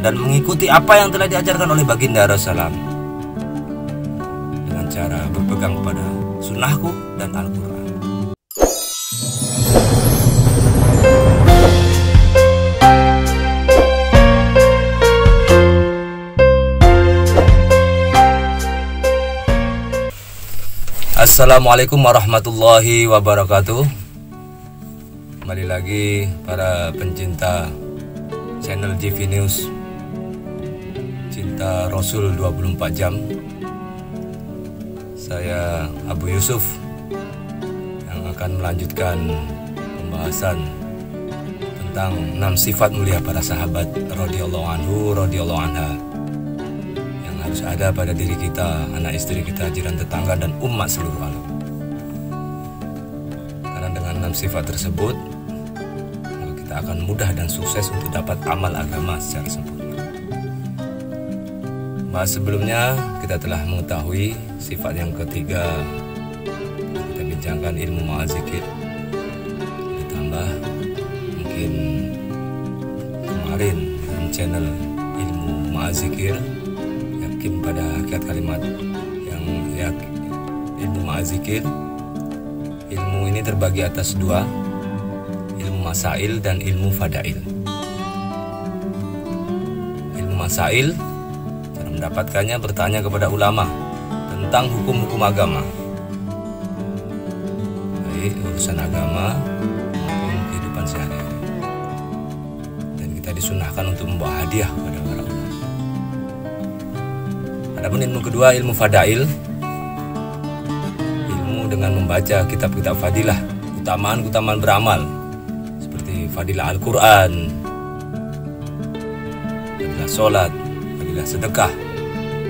dan mengikuti apa yang telah diajarkan oleh baginda Rasulullah dengan cara berpegang kepada sunnahku dan Al-Quran. Assalamualaikum warahmatullahi wabarakatuh. Kembali lagi para pencinta channel GV News Cinta Rasul 24 Jam. Saya Abu Yusuf yang akan melanjutkan pembahasan tentang 6 sifat mulia para sahabat radhiyallahu anhu radhiyallahu anha yang harus ada pada diri kita, anak istri kita, jiran tetangga, dan umat seluruh alam. Karena dengan 6 sifat tersebut kita akan mudah dan sukses untuk dapat amal agama secara sempurna. Sebelumnya kita telah mengetahui sifat yang ketiga, kita bincangkan ilmu ma'azikir. Ditambah mungkin kemarin dalam channel ilmu ma'azikir, yakin pada hakikat kalimat yang ilmu ma'azikir. Ilmu ini terbagi atas dua, ilmu masail dan ilmu fadail. Ilmu masail, cara mendapatkannya bertanya kepada ulama tentang hukum-hukum agama, baik urusan agama maupun kehidupan sehari-hari. Dan kita disunahkan untuk membawa hadiah kepada para ulama. Adapun ilmu kedua, ilmu fadail, ilmu dengan membaca kitab-kitab fadilah, keutamaan-keutamaan beramal seperti fadilah Al-Quran, fadilah sholat, fadilah sedekah,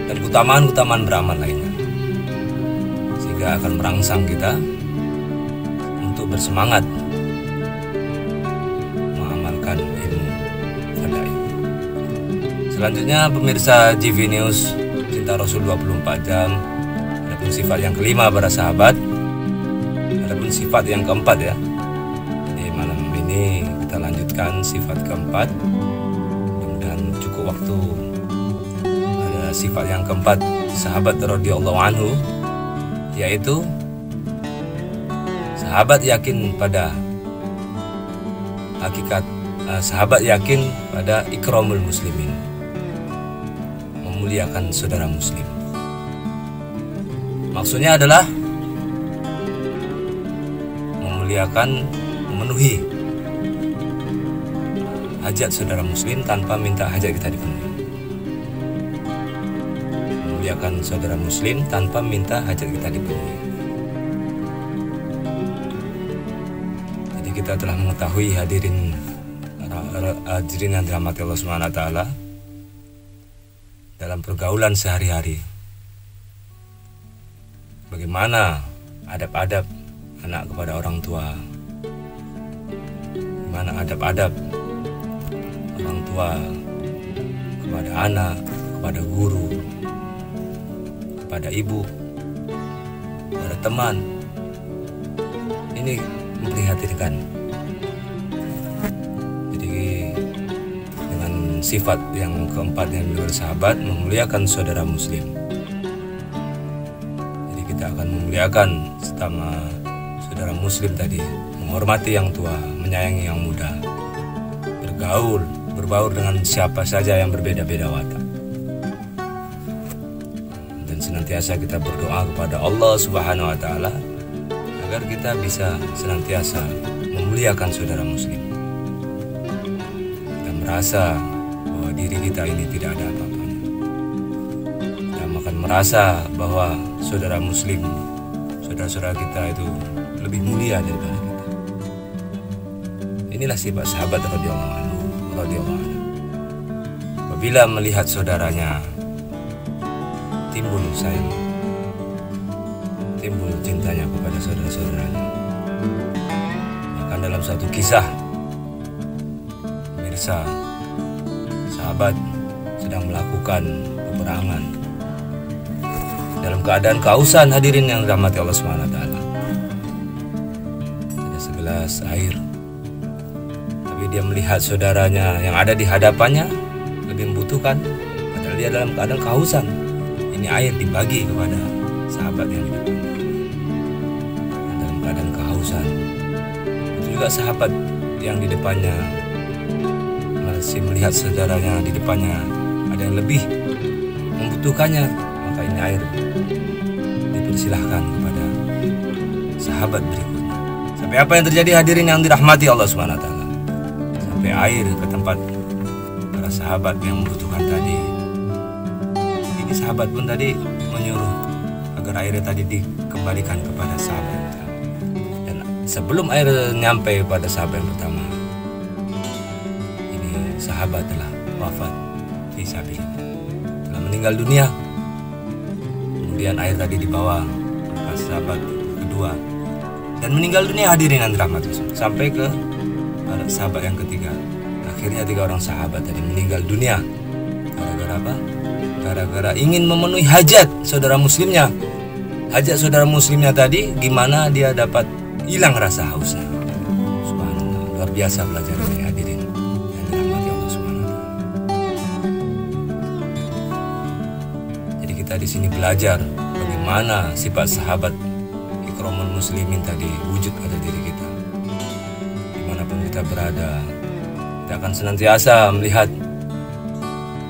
dan keutamaan-keutamaan beramal lainnya, sehingga akan merangsang kita untuk bersemangat mengamalkan ilmu fadail. Selanjutnya pemirsa GV News Cinta Rasul 24 Jam, adapun sifat yang kelima para sahabat, adapun sifat yang keempat ya. Jadi malam ini kita lanjutkan sifat keempat. Mudah-mudahan cukup waktu. Ada sifat yang keempat sahabat radhiyallahu anhu, yaitu sahabat yakin pada hakikat, sahabat yakin pada ikramul muslimin, memuliakan saudara muslim. Maksudnya adalah memuliakan, memenuhi hajat saudara muslim tanpa minta hajat kita dipenuhi. Memuliakan saudara muslim tanpa minta hajat kita dipenuhi. Jadi kita telah mengetahui hadirin yang dirahmati Allah Subhanahu wa taala, dalam pergaulan sehari-hari, bagaimana adab-adab anak kepada orang tua, bagaimana adab-adab orang tua kepada anak, kepada guru, kepada ibu, kepada teman. Ini memprihatinkan. Sifat yang keempat yang bersahabat, memuliakan saudara muslim. Jadi kita akan memuliakan sesama saudara muslim tadi, menghormati yang tua, menyayangi yang muda, berbaur dengan siapa saja yang berbeda-beda watak, dan senantiasa kita berdoa kepada Allah Subhanahu wa taala agar kita bisa senantiasa memuliakan saudara muslim. Kita merasa diri kita ini tidak ada apa-apanya. Kita akan merasa bahwa saudara muslim, saudara-saudara kita itu lebih mulia daripada kita. Inilah sifat sahabat radhiyallahu anhu. Apabila melihat saudaranya timbul sayang, timbul cintanya kepada saudara-saudaranya. Bahkan dalam satu kisah, pemirsa, sahabat sedang melakukan peperangan dalam keadaan kehausan, hadirin yang dirahmati Allah Subhanahu wa taala. Ada segelas air, tapi dia melihat saudaranya yang ada di hadapannya lebih membutuhkan, padahal dia dalam keadaan kehausan. Ini air dibagi kepada sahabat yang di depan dalam keadaan kehausan. Itu juga sahabat yang di depannya masih melihat saudaranya di depannya ada yang lebih membutuhkannya, maka ini air dipersilahkan kepada sahabat berikutnya. Sampai apa yang terjadi hadirin yang dirahmati Allah Subhanahu wa taala? Sampai air ke tempat para sahabat yang membutuhkan tadi. Ini sahabat pun tadi menyuruh agar airnya tadi dikembalikan kepada sahabat. Dan sebelum air nyampe pada sahabat yang pertama, ini sahabat telah wafat fisabilillah, telah meninggal dunia. Kemudian air tadi dibawa ke sahabat kedua dan meninggal dunia, hadirin yang dirahmati Allah, sampai ke para sahabat yang ketiga. Akhirnya 3 orang sahabat tadi meninggal dunia. Gara-gara apa? Gara-gara ingin memenuhi hajat saudara muslimnya. Hajat saudara muslimnya tadi, gimana dia dapat hilang rasa hausnya. Subhanallah, luar biasa pelajaran ini hadirin yang dirahmati Allah Subhanahu wa taala. Jadi kita di sini belajar bagaimana sifat sahabat ikramul muslimin tadi wujud pada diri kita. Dimanapun kita berada, kita akan senantiasa melihat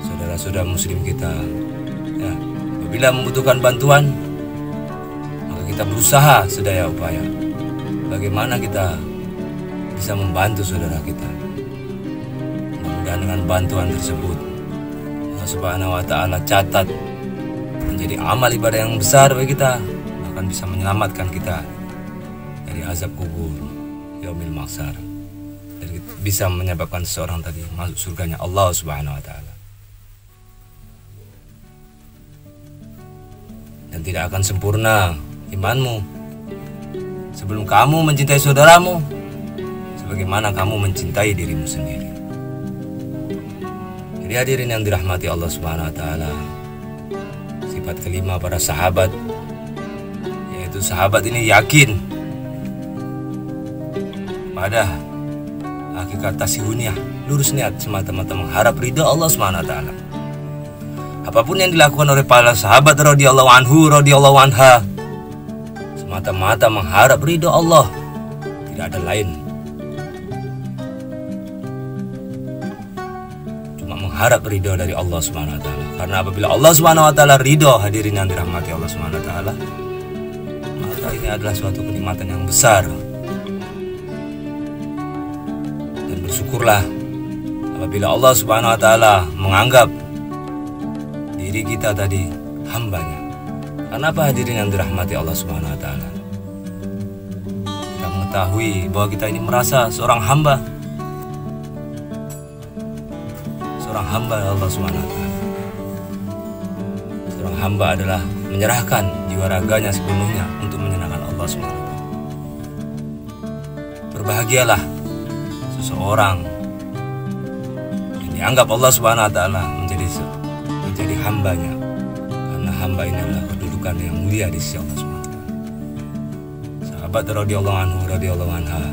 saudara-saudara muslim kita, ya, apabila membutuhkan bantuan, maka kita berusaha sedaya upaya bagaimana kita bisa membantu saudara kita. Mudah-mudahan dengan bantuan tersebut Allah Subhanahu wa taala catat menjadi amal ibadah yang besar bagi kita, bahkan bisa menyelamatkan kita dari azab kubur yaumil mahsyar, dan bisa menyebabkan seseorang tadi masuk surganya Allah Subhanahu wa taala. Dan tidak akan sempurna imanmu sebelum kamu mencintai saudaramu sebagaimana kamu mencintai dirimu sendiri. Jadi hadirin yang dirahmati Allah Subhanahu wa taala, sifat kelima para sahabat, yaitu sahabat ini yakin pada hakikat tasihuniyah, lurus niat semata-mata mengharap ridha Allah Subhanahu wa taala. Apapun yang dilakukan oleh para sahabat radhiyallahu anhu radhiyallahu anha, semata-mata mengharap ridha Allah, tidak ada lain. Cuma mengharap ridha dari Allah Subhanahu wa taala. Karena apabila Allah Subhanahu wa taala ridha, hadirin yang dirahmati Allah Subhanahu wa taala, maka ini adalah suatu kenikmatan yang besar. Dan bersyukurlah apabila Allah Subhanahu wa taala menganggap diri kita tadi hambanya. Karena apa hadirin yang dirahmati Allah Subhanahu wa taala? Kita mengetahui bahwa kita ini merasa seorang hamba. Seorang hamba Allah Subhanahu wa taala. Seorang hamba adalah menyerahkan jiwa raganya sepenuhnya untuk menyenangkan Allah Subhanahu wa taala. Berbahagialah seseorang yang dianggap Allah Subhanahu wa taala menjadi hambanya, karena hamba ini adalah kedudukan yang mulia di sisi Allah Subhanahu wa taala. Sahabat radhiyallahu anhu radhiyallahu anha,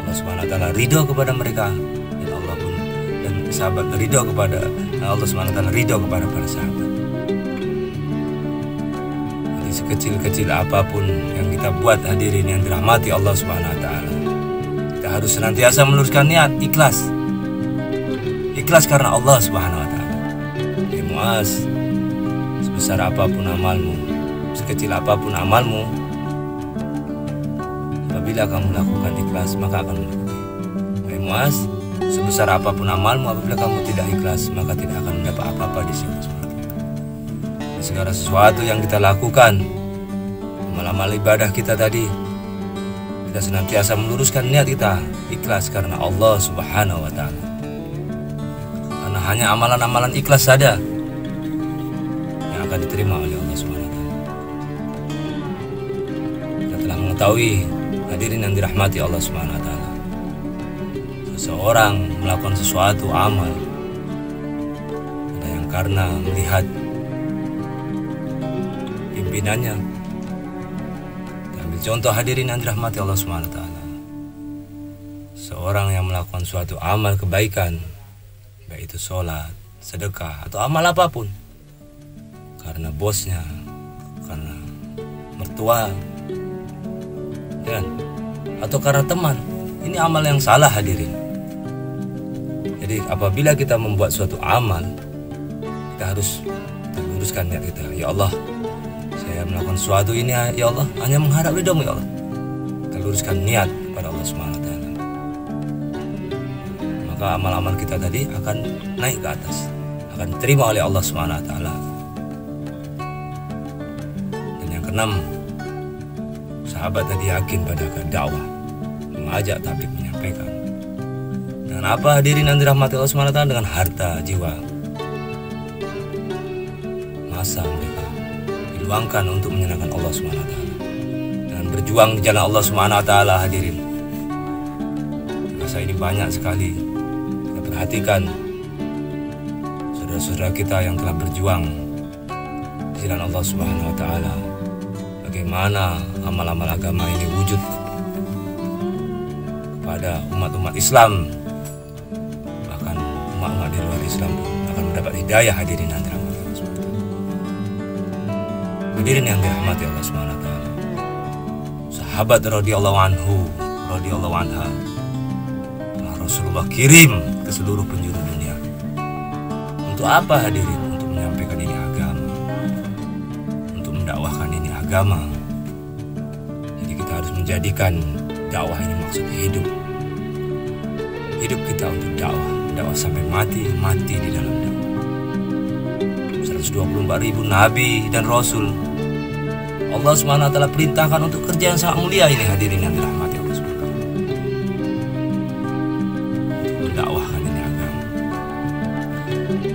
Allah Subhanahu wa taala ridho kepada mereka, dan Allah pun dan sahabat ridho kepada Allah Subhanahu wa taala ridho kepada para sahabat. Jadi sekecil-kecil apapun yang kita buat hadirin yang dirahmati Allah Subhanahu wa taala, kita harus senantiasa meluruskan niat ikhlas. Ikhlas karena Allah Subhanahu wa taala. Muaz, sebesar apapun amalmu, sekecil apapun amalmu, apabila kamu lakukan ikhlas maka akan mendapat. Muaz, sebesar apapun amalmu, apabila kamu tidak ikhlas maka tidak akan mendapat apa-apa di sisi Allah. Segala sesuatu yang kita lakukan, amal-amal ibadah kita tadi, kita senantiasa meluruskan niat kita ikhlas karena Allah Subhanahu wa taala. Karena hanya amalan-amalan ikhlas saja akan diterima oleh Allah Subhanahu wa taala. Kita telah mengetahui hadirin yang dirahmati Allah Subhanahu wa taala, seseorang melakukan sesuatu amal, ada yang karena melihat pimpinannya. Kita ambil contoh hadirin yang dirahmati Allah Subhanahu wa taala, seorang yang melakukan suatu amal kebaikan, baik itu sholat, sedekah atau amal apapun karena bosnya, karena mertua, ya, atau karena teman, ini amal yang salah hadirin. Jadi apabila kita membuat suatu amal, kita harus luruskan niat kita. Ya Allah, saya melakukan sesuatu ini ya Allah hanya mengharap ridho-Mu ya Allah. Kita luruskan niat kepada Allah Subhanahu wa taala. Maka amal-amal kita tadi akan naik ke atas, akan diterima oleh Allah Subhanahu wa taala. Dan yang keenam, sahabat tadi yakin pada dakwah, mengajak tabligh, menyampaikan. Dengan apa hadirin yang dirahmati Allah Subhanahu wa taala? Dengan harta, jiwa, masa mereka diluangkan untuk menyenangkan Allah Subhanahu wa taala. Dan berjuang di jalan Allah Subhanahu wa taala hadirin. Masa ini banyak sekali kita perhatikan saudara-saudara kita yang telah berjuang di jalan Allah Subhanahu wa taala. Bagaimana amal-amal agama ini wujud kepada umat-umat Islam, bahkan umat-umat di luar Islam pun akan mendapat hidayah hadirin yang dirahmati Allah Subhanahu wa taala. Hadirin yang dirahmati Allah Subhanahu wa taala. Sahabat radhiyallahu anhu, radhiyallahu anha, telah Rasulullah kirim ke seluruh penjuru dunia. Untuk apa hadirin? Untuk menyampaikan ini agama, untuk mendakwahkan ini agama. Jadi kita harus menjadikan dakwah ini maksud hidup. Hidup kita untuk dakwah sampai mati di dalam dakwah. 124.000 nabi dan rasul Allah Subhanahu wa taala perintahkan untuk kerja yang sangat mulia ini hadirin yang dirahmati Allah Subhanahu wa taala. Untuk mendakwahkan ini agama.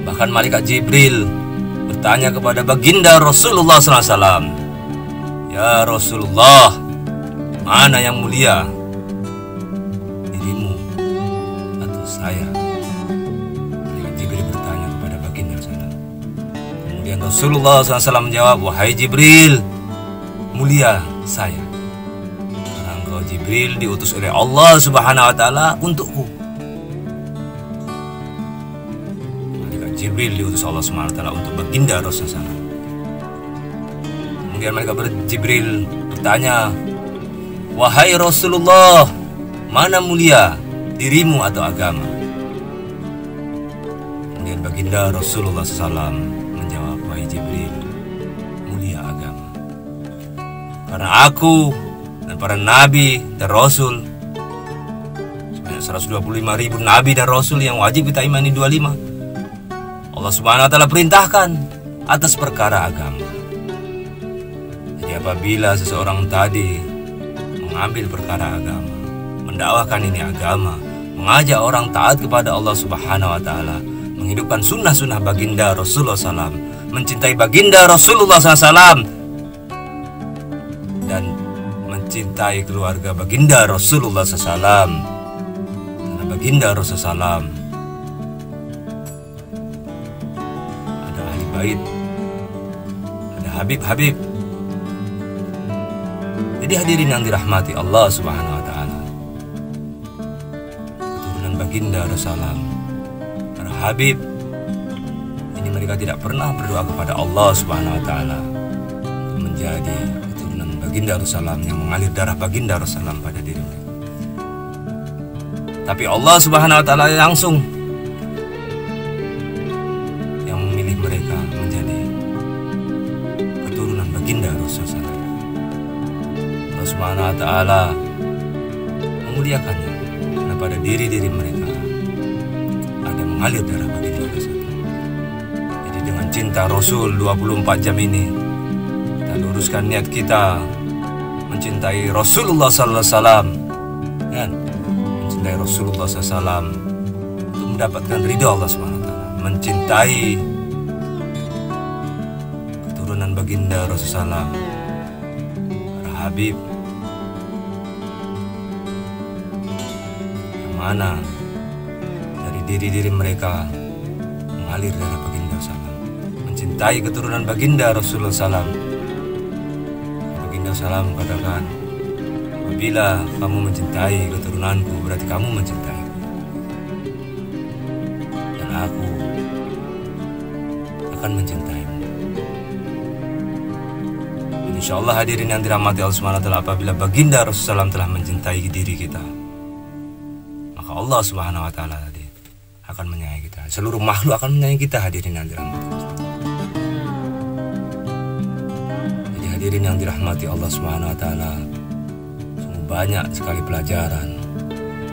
Bahkan malaikat Jibril bertanya kepada baginda Rasulullah SAW, ya Rasulullah, mana yang mulia, dirimu atau saya? Malaikat Jibril bertanya kepada baginda SAW. Kemudian Rasulullah SAW menjawab, wahai Jibril, mulia saya, karena engkau Jibril diutus oleh Allah Subhanahu wa taala untukku. Malaikat Jibril diutus Allah Subhanahu wa taala untuk baginda Rasulullah SAW. Kemudian malaikat Jibril bertanya, wahai Rasulullah, mana mulia, dirimu atau agama? Kemudian baginda Rasulullah SAW menjawab, wahai Jibril, mulia agama. Karena aku dan para nabi dan rasul, sebanyak 125.000 nabi dan rasul yang wajib kita imani 25, Allah Subhanahu wa taala perintahkan atas perkara agama. Jadi apabila seseorang tadi mengambil perkara agama, mendakwahkan ini agama, mengajak orang taat kepada Allah Subhanahu wa taala, menghidupkan sunnah-sunnah baginda Rasulullah SAW, mencintai baginda Rasulullah SAW, dan mencintai keluarga baginda Rasulullah SAW. Karena baginda Rasulullah SAW ada ahli bait, ada habib-habib. Jadi hadirin yang dirahmati Allah Subhanahu wa taala, keturunan baginda Rasulullah, para habib ini mereka tidak pernah berdoa kepada Allah Subhanahu wa taala untuk menjadi keturunan baginda Rasulullah yang mengalir darah baginda Rasulullah pada diri mereka. Tapi Allah Subhanahu wa taala langsung yang memilih mereka menjadi keturunan baginda Rasulullah. Allah Subhanahu wa taala memuliakannya karena pada diri-diri mereka ada mengalir darah baginda Rasul. Jadi dengan cinta Rasul 24 jam ini, kita luruskan niat kita mencintai Rasulullah sallallahu alaihi wasallam, kan? Mencintai Rasulullah sallallahu alaihi wasallam untuk mendapatkan ridha Allah Subhanahu wa taala, mencintai keturunan baginda Rasulullah, para habib yang mana dari diri-diri mereka mengalir darah baginda Rasulullah, mencintai keturunan baginda Rasulullah SAW. Baginda SAW katakan, apabila kamu mencintai keturunanku, berarti kamu mencintai. Dan aku akan mencintaimu. Insya Allah hadirin yang dirahmati Allah Subhanahu wa taala, apabila baginda Rasulullah SAW telah mencintai diri kita, maka Allah Subhanahu wa taala tadi akan menyayangi kita. Seluruh makhluk akan menyayangi kita, hadirin yang dirahmati Allah. Jadi hadirin yang dirahmati Allah Subhanahu wa taala, sungguh banyak sekali pelajaran.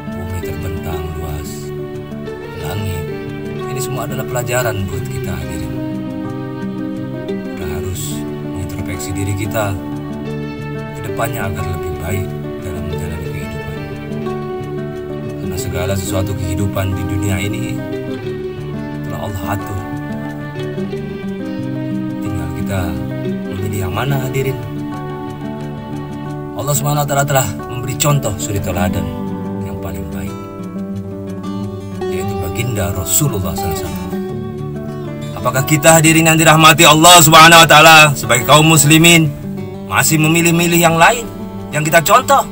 Bumi terbentang luas, langit, ini semua adalah pelajaran buat kita, hadirin. Kita harus introspeksi diri kita ke depannya agar lebih baik dalam menjalani kehidupan. Karena segala sesuatu kehidupan di dunia ini telah Allah atur. Tinggal kita memilih yang mana, hadirin. Allah Subhanahu wa taala telah memberi contoh suri teladan yang paling baik, yaitu baginda Rasulullah SAW. Apakah kita, hadirin yang dirahmati Allah Subhanahu wa taala, sebagai kaum muslimin masih memilih-milih yang lain yang kita contoh?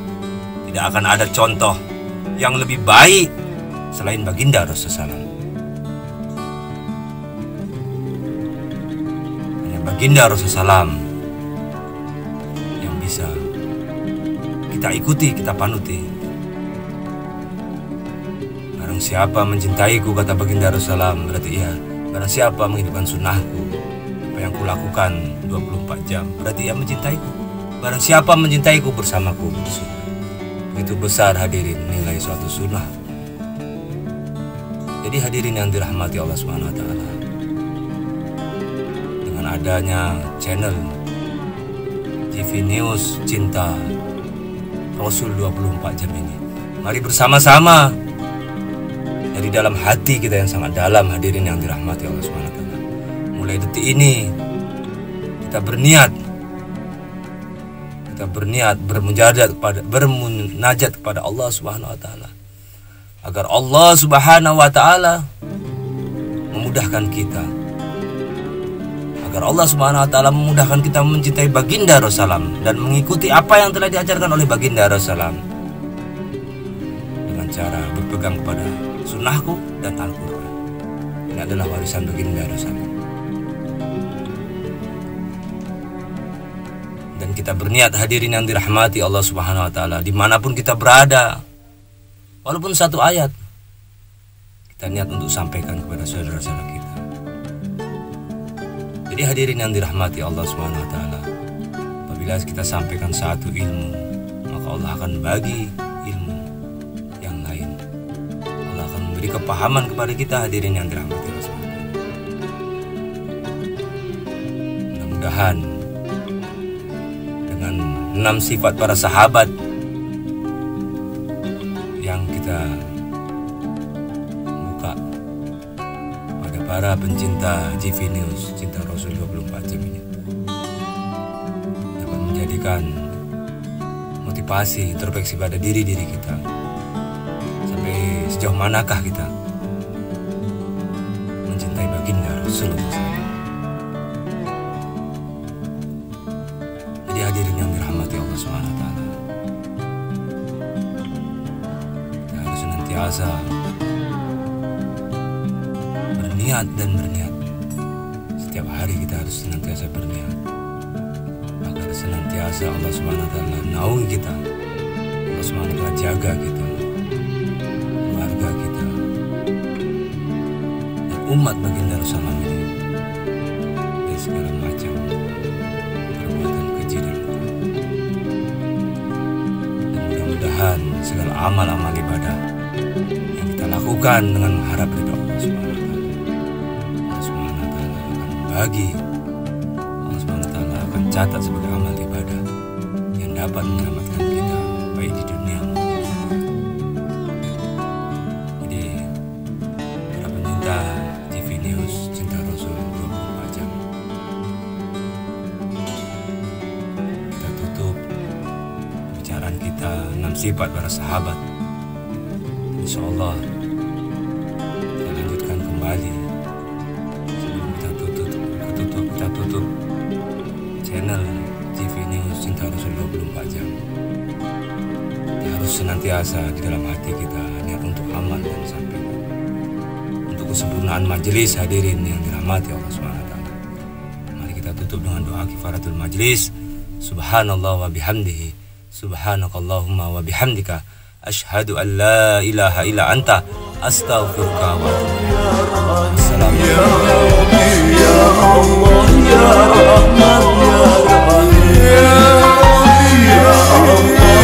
Tidak akan ada contoh yang lebih baik selain baginda Rasulullah SAW. Hanya baginda Rasulullah SAW yang bisa kita ikuti, kita panuti. Barang siapa mencintaiku, kata baginda Rasulullah SAW, berarti ia, barang siapa menghidupkan sunnahku, apa yang kulakukan 24 jam, berarti ia mencintaiku. Barang siapa mencintaiku bersamaku di surga. Begitu besar, hadirin, nilai suatu sunnah. Jadi hadirin yang dirahmati Allah Subhanahu wa taala, dengan adanya channel TV News Cinta Rasul 24 jam ini, mari bersama-sama dari dalam hati kita yang sangat dalam, hadirin yang dirahmati Allah Subhanahu wa taala, mulai detik ini kita berniat bermunajat kepada Allah Subhanahu wa taala, agar Allah Subhanahu wa taala memudahkan kita, agar Allah Subhanahu wa taala memudahkan kita mencintai baginda Rasulullah dan mengikuti apa yang telah diajarkan oleh baginda Rasulullah dengan cara berpegang kepada sunnahku dan Al-Quran. Ini adalah warisan baginda Rasulullah. Dan kita berniat, hadirin yang dirahmati Allah Subhanahu wa taala, dimanapun kita berada, walaupun satu ayat, kita niat untuk sampaikan kepada saudara-saudara kita. Jadi hadirin yang dirahmati Allah Subhanahu wa taala, apabila kita sampaikan satu ilmu, maka Allah akan bagi ilmu yang lain. Allah akan memberi kepahaman kepada kita, hadirin yang dirahmati Allah Subhanahu wa taala. Mudah-mudahan dengan 6 sifat para sahabat yang kita buka pada para pencinta GV News Cinta Rasul 24 jam ini, dapat menjadikan motivasi, introspeksi pada diri-diri kita. Sampai sejauh manakah kita mencintai baginda Rasulullah SAW. Jadi hadirin yang dirahmati Allah Subhanahu wa taala, kita harus senantiasa berniat dan berniat. Setiap hari kita harus senantiasa berniat agar senantiasa Allah Subhanahu wa taala naungi kita, Allah Subhanahu wa taala jaga kita, keluarga kita, dan umat baginda Rasulullah ini dari segala macam perbuatan keji dan buruk. Dan mudah-mudahan segala amal-amal ibadah yang kita lakukan dengan mengharap ridha Allah Subhanahu wa taala, Allah Subhanahu wa taala akan bagi, Allah Subhanahu wa taala akan catat sebagai amal ibadah yang dapat menyelamatkan kita baik di dunia maupun di akhirat. Jadi para pencinta TV News Cinta Rasul 24 jam, kita tutup pembicaraan kita 6 sifat para sahabat. Insyaallah kita lanjutkan kembali. Sebelum kita tutup channel TV News Cinta Rasul 24 jam, kita harus senantiasa di dalam hati kita niat untuk amal dan sampaikan untuk kesempurnaan majelis, hadirin yang dirahmati Allah Subhanahu wa taala. kita tutup dengan doa kifaratul majlis. Subhanallah wa bihamdihi, subhanakallahumma wa bihamdika, asyhadu an la ilaha illa anta, astaghfiruka wa atubu ilaik. Assalamualaikum. Ya Allah ya Rahman ya Rahim, ya Allah.